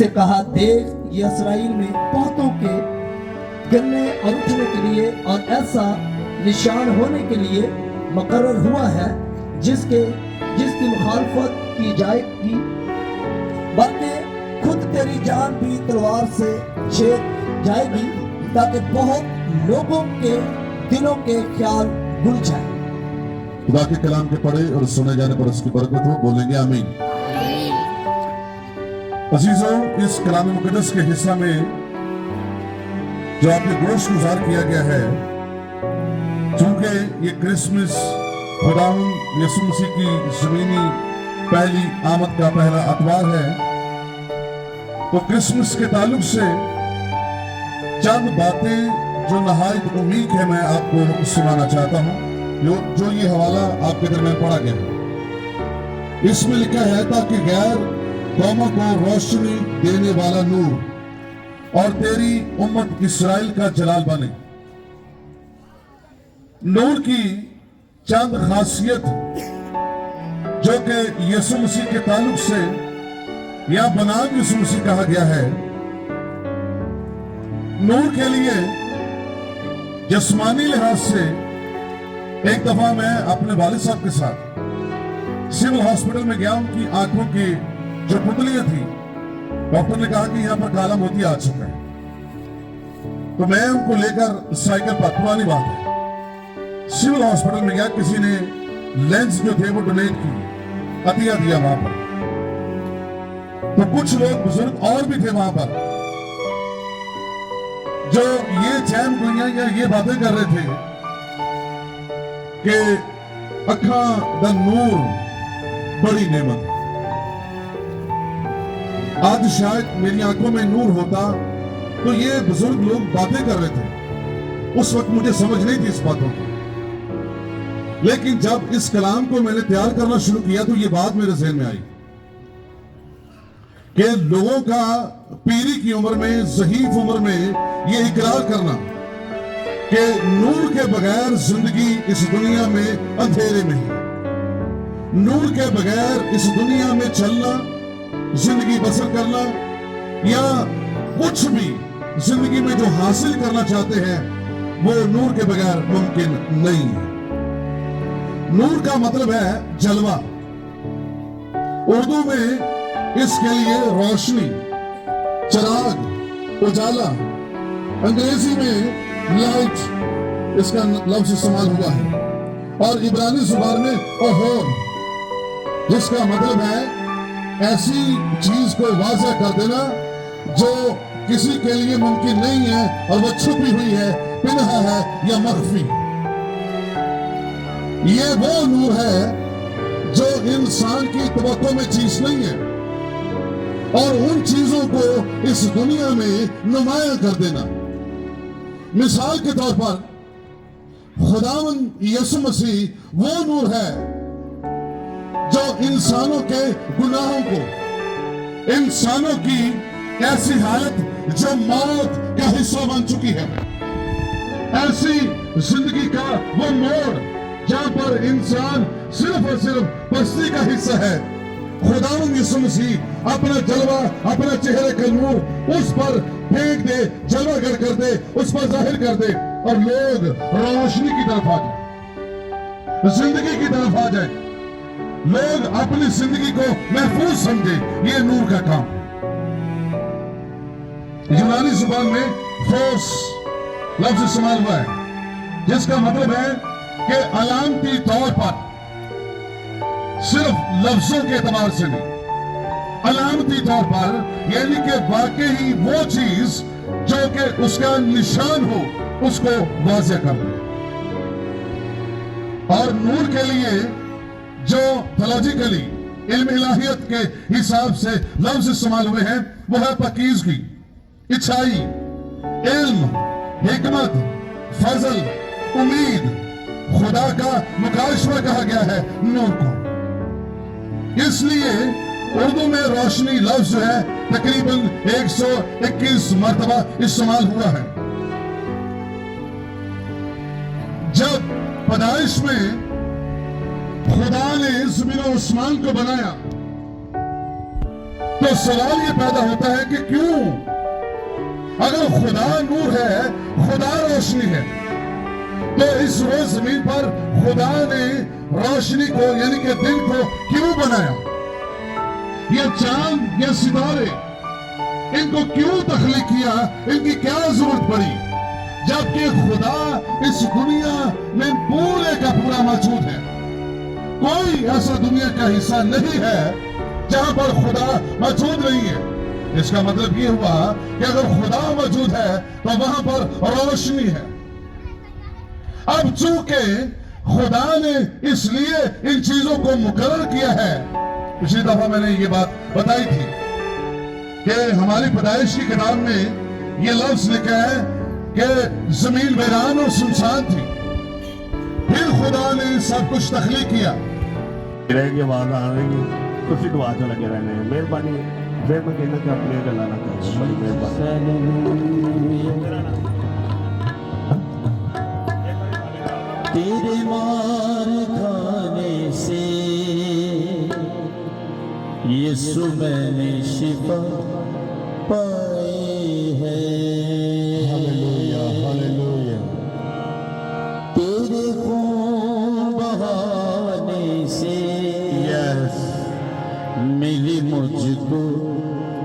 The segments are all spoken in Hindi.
उससे कहा, देख ये इस्राएल में बहुतों के गिरने और उठने के लिए और ऐसा निशान होने के लिए मुकर्रर हुआ है जिसकी मुखालफत की जाएगी, बल्कि खुद तेरी जान भी तलवार से छेद जाएगी, ताकि बहुत लोगों के दिलों के ख्याल भूल जाए। खुदा के कलाम के पढ़े और सुने जाने पर उसकी बरकत हो, बोलेंगे आमीन। अजीजों, इस कलाम मुकद्दस के हिस्सा में जो आपने गोश्त गुजार किया गया है, चूंकि ये क्रिसमस खुदावंद यीशु मसीह की जमीनी पहली आमद का पहला अतवार है, तो क्रिसमस के ताल्लुक से चंद बातें जो नहायत उम्मीद है मैं आपको सुनाना चाहता हूं। जो ये हवाला आपके दरमियान पढ़ा गया है, इसमें लिखा है, ताकि गैर कौमों को रोशनी देने वाला नूर और तेरी उम्मत इस्राएल का जलाल बने। नूर की चंद खासियत जो कि यीशु मसीह के ताल्लुक से या बनाम यीशु मसीह कहा गया है। नूर के लिए जिस्मानी लिहाज से एक दफा मैं अपने वालिद साहब के साथ सिविल हॉस्पिटल में गया। उनकी आंखों की जो पुतलियां थी, डॉक्टर ने कहा कि यहां पर काला मोती आ चुका है, तो मैं उनको लेकर साइकिल पर, पुरानी बात है, सिविल हॉस्पिटल में गया। किसी ने लेंस जो थे वो डोनेट की, अतिया दिया वहां पर। तो कुछ लोग बुजुर्ग और भी थे वहां पर जो ये चैन गोइयां या ये बातें कर रहे थे कि अखा दा नूर बड़ी नेमत। आज शायद मेरी आंखों में नूर होता तो ये बुजुर्ग लोग बातें कर रहे थे। उस वक्त मुझे समझ नहीं थी इस बातों की, लेकिन जब इस कलाम को मैंने तैयार करना शुरू किया तो ये बात मेरे ज़हन में आई कि लोगों का पीरी की उम्र में, ज़हीफ उम्र में ये इकरार करना कि नूर के बगैर जिंदगी इस दुनिया में अंधेरे में है, नूर के बगैर इस दुनिया में चलना, जिंदगी बसर करना या कुछ भी जिंदगी में जो हासिल करना चाहते हैं वो नूर के बगैर मुमकिन नहीं है। नूर का मतलब है जलवा। उर्दू में इसके लिए रोशनी, चिराग, उजाला, अंग्रेजी में लाइट इसका लफ्ज इस्तेमाल हुआ है, और इब्रानी जुबान में ओहोर, जिसका मतलब है ऐसी चीज को वाज़ह कर देना जो किसी के लिए मुमकिन नहीं है और वो छुपी हुई है, पिनहा है या मख्फी। ये वो नूर है जो इंसान की तवक्को में चीज नहीं है, और उन चीजों को इस दुनिया में नुमाया कर देना। मिसाल के तौर पर खुदावंद यीशु मसीह वो नूर है जो इंसानों के गुनाहों को, इंसानों की ऐसी हालत जो मौत का हिस्सा बन चुकी है, ऐसी जिंदगी का वो मोड़ जहां पर इंसान सिर्फ और सिर्फ पस्ती का हिस्सा है, खुदावंद यीशु मसीह अपना जलवा, अपना चेहरे का नूर उस पर फेंक दे, जलवागर कर दे, उस पर जाहिर कर दे, और लोग रोशनी की तरफ आ जाए, जिंदगी की तरफ आ जाए, लोग अपनी जिंदगी को महफूज समझे। ये नूर का काम। यूनानी जुबान में फोर्स लफ्ज इस्तेमाल हुआ है, जिसका मतलब है कि अलामती तौर पर, सिर्फ लफ्जों के एतबार से नहीं, अलामती तौर पर, यानी कि वाकई वो चीज जो कि उसका निशान हो उसको वाज़ेह कर दे। और नूर के लिए जो थियोलॉजिकली, इल्म इलाहियत के हिसाब से लफ्ज इस्तेमाल हुए हैं वो है पाकीज़गी, इच्छाई, इल्म, हिकमत, फजल, उम्मीद। खुदा का मुकाशवा कहा गया है नूर को। इसलिए उर्दू में रोशनी लफ्ज जो है तकरीबन 121 मरतबा इस्तेमाल हुआ है। जब पैदाइश में खुदा ने ज़मीन और आसमान को बनाया तो सवाल ये पैदा होता है कि क्यों? अगर खुदा नूर है, खुदा रोशनी है, तो इस रोज जमीन पर खुदा ने रोशनी को यानी कि दिन को क्यों बनाया? ये चांद या सितारे, इनको क्यों तख्लीक किया? इनकी क्या जरूरत पड़ी? जबकि खुदा इस दुनिया में पूरे का पूरा मौजूद है। कोई ऐसा दुनिया का हिस्सा नहीं है जहां पर खुदा मौजूद नहीं है। इसका मतलब ये हुआ कि अगर खुदा मौजूद है तो वहां पर रोशनी है। अब चूंकि खुदा ने इसलिए इन चीजों को मुकर्रर किया है, पिछली दफा मैंने ये बात बताई थी कि हमारी पैदाइश की किताब में ये लफ्ज लिखा है कि जमीन वीरान और सुनसान थी, फिर खुदा ने सब कुछ तख्लीक किया। रहेगी आवाज आ रही है, तुसी दुआ च लगे रहने। मेहरबानी फिर मैं कहना कि अपनी गल्लां ना करो, बड़ी मेहरबानी। तेरे मार खाने से यीशु मैंने शिफा पाई है। Hallelujah hallelujah. तेरे खून बहाने से यस मिली मुझको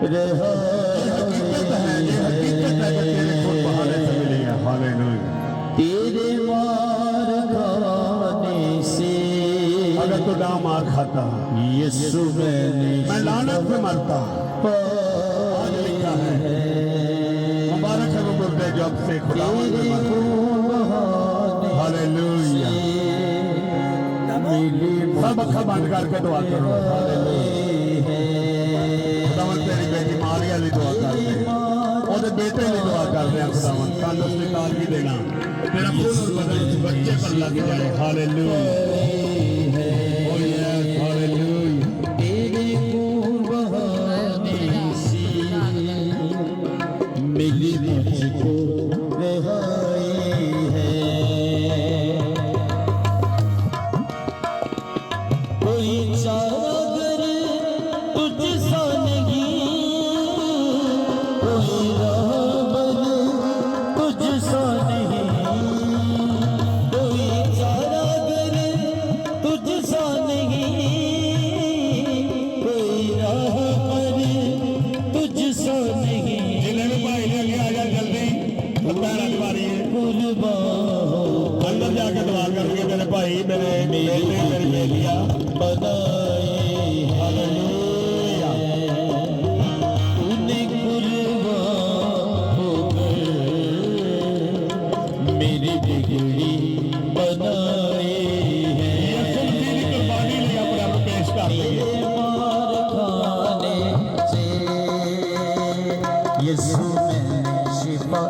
रहाई है। हालेलुया। तेरे मार खाने से अगर तो ना मार खाता यीशु मैंने मैं लानत में मरता। आज लिखा है मुबारक है वो मुर्दे जब से खुदा में मरता। हालेलुया। सब अखा बंद करके दुआ करो। हालेलुया। खुदावन तेरी बेटी मारिया लिए दुआ कर दे, ਉਹਦੇ बेटे लिए दुआ कर दे। खुदावन तंदुरुस्ती ताजगी देना, तेरा खून और बदन बच्चे पर लग जाए। हालेलुया ओ यस हालेलुया। तेरे खून बहाने से मिली मुझको रहाई है। कोई चारागर तुझसा नहीं, कोई राहबर तुझसा नहीं, कोई चारागर तुझसा नहीं, कोई राहबर तुझसा नहीं। भाई लेके आ जा जल्दी, पैरा दीवारी है। अंदर जाके दुआ करेंगे मेरे भाई, मेरे बेटे, मेरी बेटियां बनाए हालेलुया। तूने कुर्बान होकर मेरी बिगड़ी बनाई है। यीशु मसीह की कुर्बानी लिए अपने आप पेश कर देंगे। मार खाने से यीशु मैंने शिफा